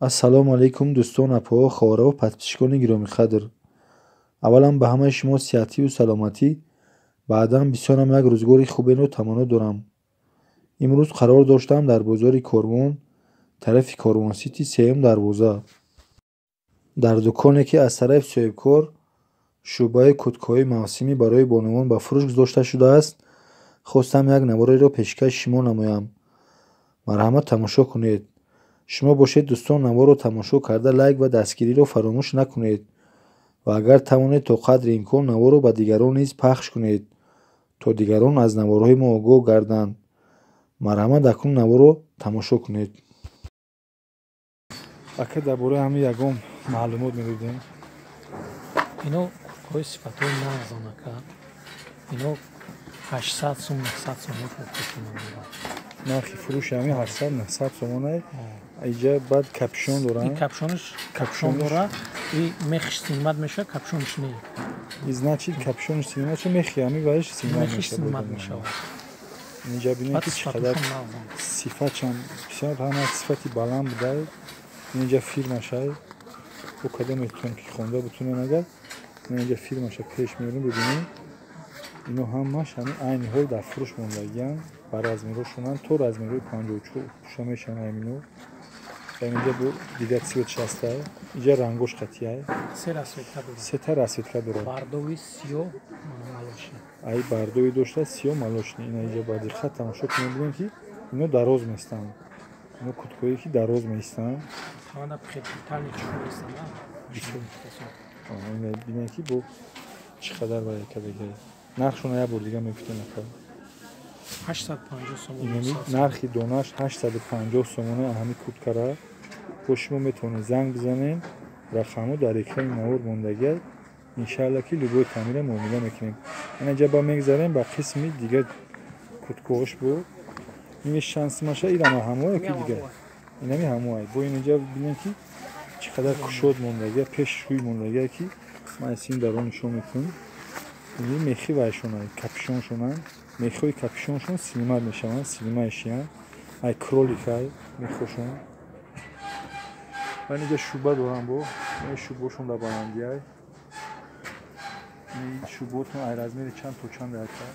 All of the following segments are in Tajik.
ассалому алайкум дӯстон апо ховараву подписчикони гиромӣ қадр. аввалан ба ҳамаи шумо сиҳативу саломатӣ, баъдан бисёрам як рӯзгори хуберо тамонно дорам. имрӯз қарор доштам дар бозори Корвон, тарафи Корвон-Сити сеюм дарвоза, дар дуконе ки аз тарафи соҳибкор шӯъбаи кӯдкоҳои мавсимӣ барои бонувон ба фурӯш гузошта шудааст, хостам як навореро пешкаши шумо намоям. марҳамат тамошо кунед. шумо бошед дӯстон наворро тамошо карда лайк ва дастгириро фаромӯш накунед ва агар тавонед то қадри имкон наворро ба дигарон низ пахш кунед, то дигарон аз наворҳои мо огоҳ гарданд. марҳамат акнун наворро тамошо кунед. ака дар бораи ҳамин ягон маълумот медодем? ино кӯдкоҳои сифатҳои нағзон ака. ино 800 сум 900 сум нархи фурӯши ҳамин 800-900 сомон ай. айҷа баъд капшон доранд. капшониш капшон дора. и мехиш синмат меша, капшониш не. значит капшониш синмат ша мехи ҳамин вариш синмат мешавад. инҷа бинед ки чӣ қадар сифатшам бисёр ҳама сифати баланд будай. инҷа фирмашай бо кадом метавонем ки хонда бутунем агар инҷа фирмаша пеш меорем бибинем. ино ҳамаш ҳамин айни ҳол дар фурӯш мондагиянд. ба размерҳошонанд то размерҳои 54 пуша мешаванд ҳамино. инҷа бо дигар цветш ҳастай. инҷа рангош қатияй. сета расветка дорад. бардови сиёҳ малоши. ай бардови дошта сиёҳ малошни. ина инҷа ба диққат тамошо кунем бинем ки ино дароз меистанд. ино кӯдкоҳое ки дароз меистанд. бинем ки бо чӣ қадар ба якадагӣ. нархшона як бор дига мегуфтем ака. 850 сом. нархи донааш 850 сомона ҳамин курткара. бо шумо метавонед занг бизанем. рақамҳо дар экрани навор мондагиаст. иншаалло ки любой таъмира муомила мекунем. инҷа ба мегзарем ба қисми дига курткоҳош бо имиш шансимаша ирама ҳамоя ки дига инами ҳамоай. бо инҷа бинем ки чӣ қадар кушод мондагия, пеш шӯй мондагия ки ман син дарон нишон мекунам. ин мехи вайшонанд, капшоншонанд. мехои капшоншон синмат мешаванд, синмаишиянд. ай кроликай мехошон. ва инҷа шӯъба дорам бо шӯъбошон дар баландиай. шӯъботон ай размери чанд то чанд ака?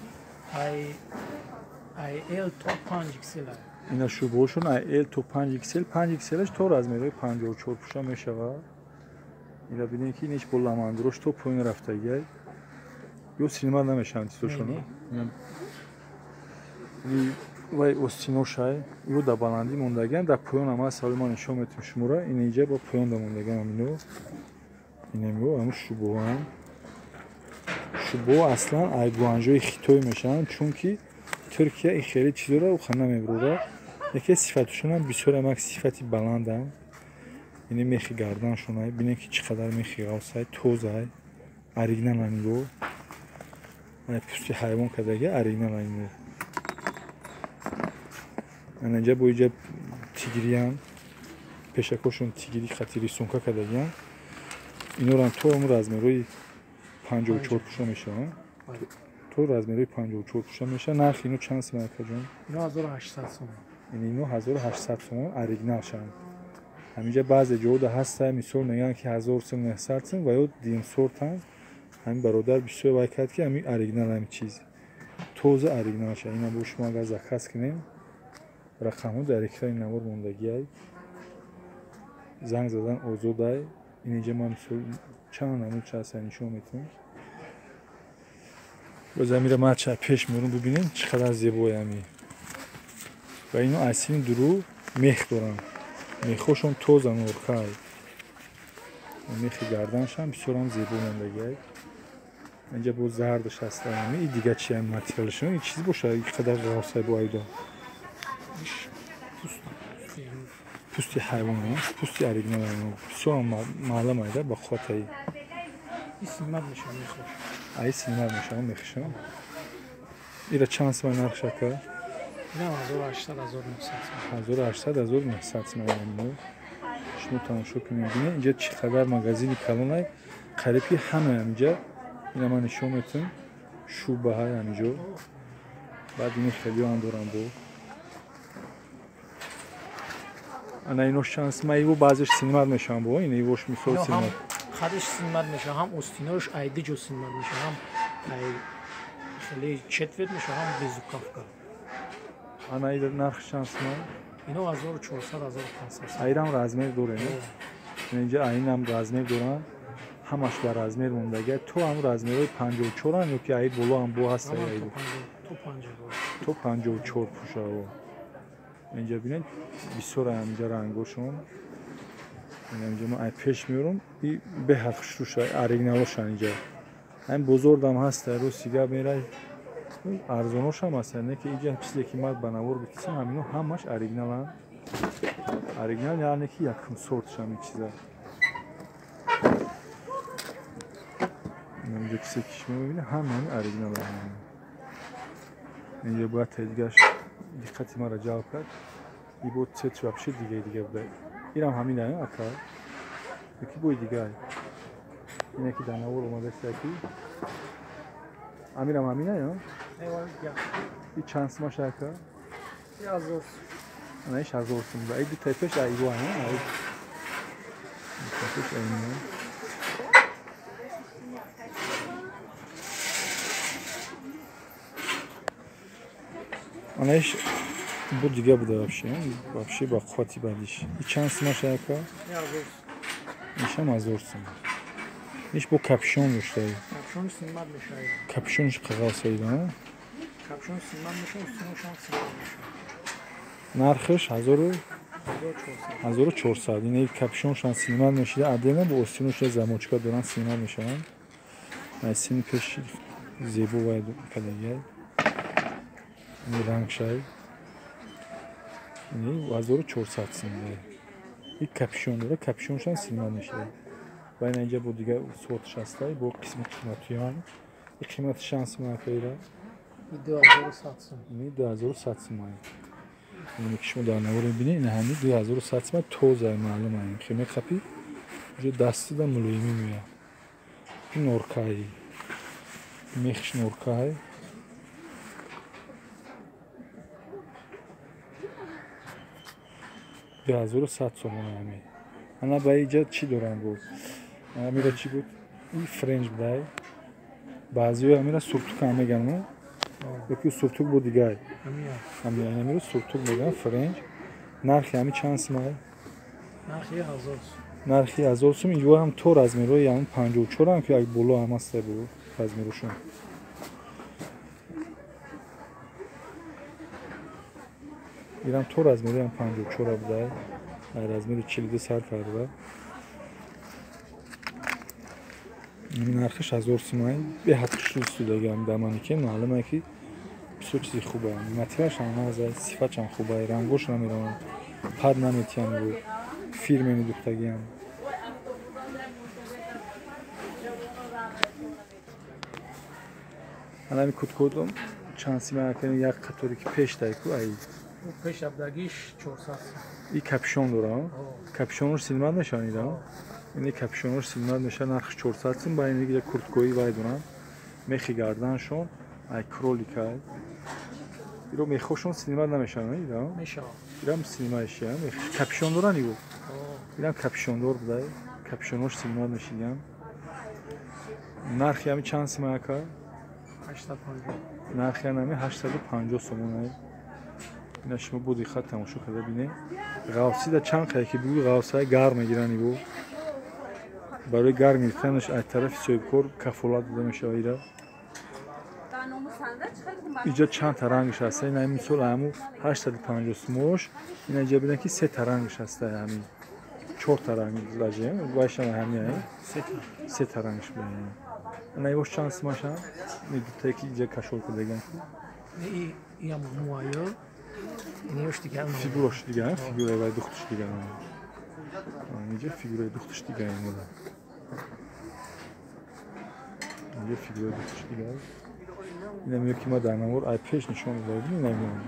ай эл то 5 xl. ина шӯъбаҳошон ай эл то 5 xl. 5 xlаш то размерҳои 54 пуша мешавад. ина бинем ки иниш бо ламандрош то поин рафтагиай. ё синмат намешаванд тистошон. вай остиношай ё дар баландӣ мондагианд. дар поён ама саволи ман нишон метавонем шумора. ин инҷа бо поён дар мондагианд ҳамино. инамиҳо ҳамн шӯъбоҳанд. шӯъбоҳо аслан ай гуанҷои хитой мешаванд, чунки Туркия ин хеле чизора уха намебурад. яке сифатшонам бисёр амак сифати баланданд. ин мехи гарданшонай бинем ки чӣ қадар мехи ғавсай тозай оригиналаниро. ай пӯсти ҳайвон кадаги оригиналаниро. инҷа бо инҷа тигриянд. пешакҳошон тигри хати рисунка кадагиянд. инорам то ҳамн размерҳои 54 пуша мешаванд. то размерҳои 54 пуша мешаванд. нархи ино чанд сом акаҷон? ино 1800 сом. ино 1800 сом оригинал шаванд. ҳаминҷа баъзе ҷоҳода ҳастай мисол мегӯянд ки 1000 сом 900 сом ва ё димсортанд. ҳамин бародар бисёр вай кард ки ҳамин оригинал ҳамин чиз тоза оригинал шавад. ина бо шумо агар заказ кунем рақамҳо дар экрани навор мондагиай. занг задан озодай. ин инҷа ман мисол чанд намуд ҳастан нишон метавонам. боз амира ман чай пеш меорам бибинем чӣ қадар зебои ҳамин. ва ино айсини дурӯ мех доранд. мехошон тоза норкай. мехи гарданшам бисёрам зебо мондагиай. инҷа бо зардаш ҳастан. ин дига чи материалшон ин чиз бошад ин қадар ғавсай бо айдо. пӯсти ҳайвон аст. пӯсти оригинал ҳайвон. бисёр маълум айда ба хотаи синмат мешавад мехош. ай синмат мешавад мехошон. ира чанд сом нархш ака? ина 1800 1900 сом ҳамино. шумо тамошо кунед бинед инҷа чӣ қадар магазини калонай қариби ҳама ҳаминҷа. ина ман нишон метавонам шӯъбаҳай ҳаминҷо. баъд ин хелиёам дорам бо انا اینو شانس مایو баъзеш синмат мешавам бо ин ивош мисол синмат خرش سینمت میشه هم استیناش ایده جو سینمت میشه هم خیلی چتوت میشه هم بیزوکافکا انا ایده نرخ شانس ما اینو 1400 1500 ایران رزمیر دوره نه اینجا اینم رزمیر دورن همش بر رزمیر موندگه تو هم رزمیرای 54 ان یا که اید بالا هم بو هست اید تو 54 پوشا و اینجا ببینید بسیار اینجا رنگاشون اینجا من ای پیش میارم این به حقش روش اریگنالش اینجا این بزرگم هست رو سیگار میره ارزونش هم هست نه که اینجا چیزی که ماد بناور بکسیم همینو همش اریگنال اریگنال یعنی که یکم سورتش هم چیزا اینجا کسی کشمه ببینه همین اریگنال اینجا باید تدگاش دقتی ما را جواب کرد این بود چه وابشه دیگه بوده اینم همینه اکا یکی بوی دیگه اینه که داناور اومده سیاکی امیرم همینه یا؟ این چانس ما شاکا؟ یازور نایش هزارسون بود ای دو تایپش ایوه نه؟ ای تایپش اینه آنش بود دیگه بوده вообще با قوتی بعدش این چانس ما شاکا؟ میشه هزارسون ایش با کپشون داشته کپشون سینمت میشه کپشونش قغاز ایده نه؟ کپشون سینمت میشه استیناشون سینمت میشه نرخش 1400 اینه کپشونشان سینمت میشه عدله با استینوش زموچکا دورن سینمت میشن سین پیش زیبو باید کلیه این رنگ شای اینه 1400 سینمه این کپشون داره کپشونشان سینمت میشه و این اینجا بود دیگه صورتش هسته با قسم قیمتیان این قیمت شانس ما پیره 2100 این 2100 سومه این کشم داناور ببینید این همین 2100 سومه توزه معلومه این قیمت خپی جو دستی دا ملویمی میاد این نورکایی میخش نورکای ده 2100 سومه همین انا با اینجا چی دارم بود امیرا چی بود این فرنج بودای بعضی امیرا سورتوک هم میگن یکی سورتوک بود دیگه امیرا سورتوک میگن فرنج نرخی همین چند سمه نرخی 1000 سوم اینجا هم تو رزمیروی همون 54 هم که اگه بولو هم هسته بود رزمیروشون ایران تو رزمیروی هم 54 بوده رزمیرو 42 سر کرده نرخش 1000 سومه به حقش روز دیگه هم دمانی که معلومه که بسیار چیزی خوبه متریالش هم از صفتش هم خوبه رنگوش هم میرون پد نمیتیم رو فیرمینی دوختگی هم من همی کدم چانسی مرکنی یک قطوری که پیش دایکو ای پیش ابدگیش 400 این کپشون داره کپشونش سینمت نشانیده اینه کپشونش سینمت میشه نرخش 400 سوم با این دیگه کورتکویی وای دارن میخی گردنشون ای کرولیکای ایرو میخوشون سینمت نمیشن ایده میشه ایرم سینمایشی هم کپشون دارن ایو ایرم کپشون دار بوده کپشونش سینمت میشیدیم نرخی همی چند سیمه که 850 نرخی همی 850 سومونه اینا شما بودی خط تماشا کرده بینه غوصی دا چند خیلی که بگوی غوصه گرم میگیرن ایو برای گرم گرفتنش از طرف سویبکور کفولات داده میشه ایره اینجا چند تا رنگش هسته این همین سال همون 850 سومش این اینجا بیدن که 3 تا رنگش هسته همین 4 تا رنگ لجه باشه همین 3 تا رنگش بیدن این ایوش چند سومش هم این دو تا که اینجا کشول کرده گن این هم موایو این ایوش دیگه هم فیگوروش دیگه هم فیگوره وای دختش دیگه هم اینجا فیگوره دختش دیگه هم اینجا فیگوره دختش دیگه هم این میگه که ما در نمور ای پیش نشون دادیم این نمیدونم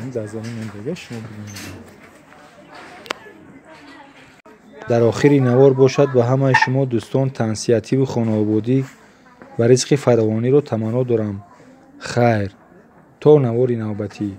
این دزانی من شما ببینید در آخر این نوار باشد به همه شما دوستان تنسیتی و خانوادگی و رزق فراوانی رو تمنا دارم خیر تا نوار نوبتی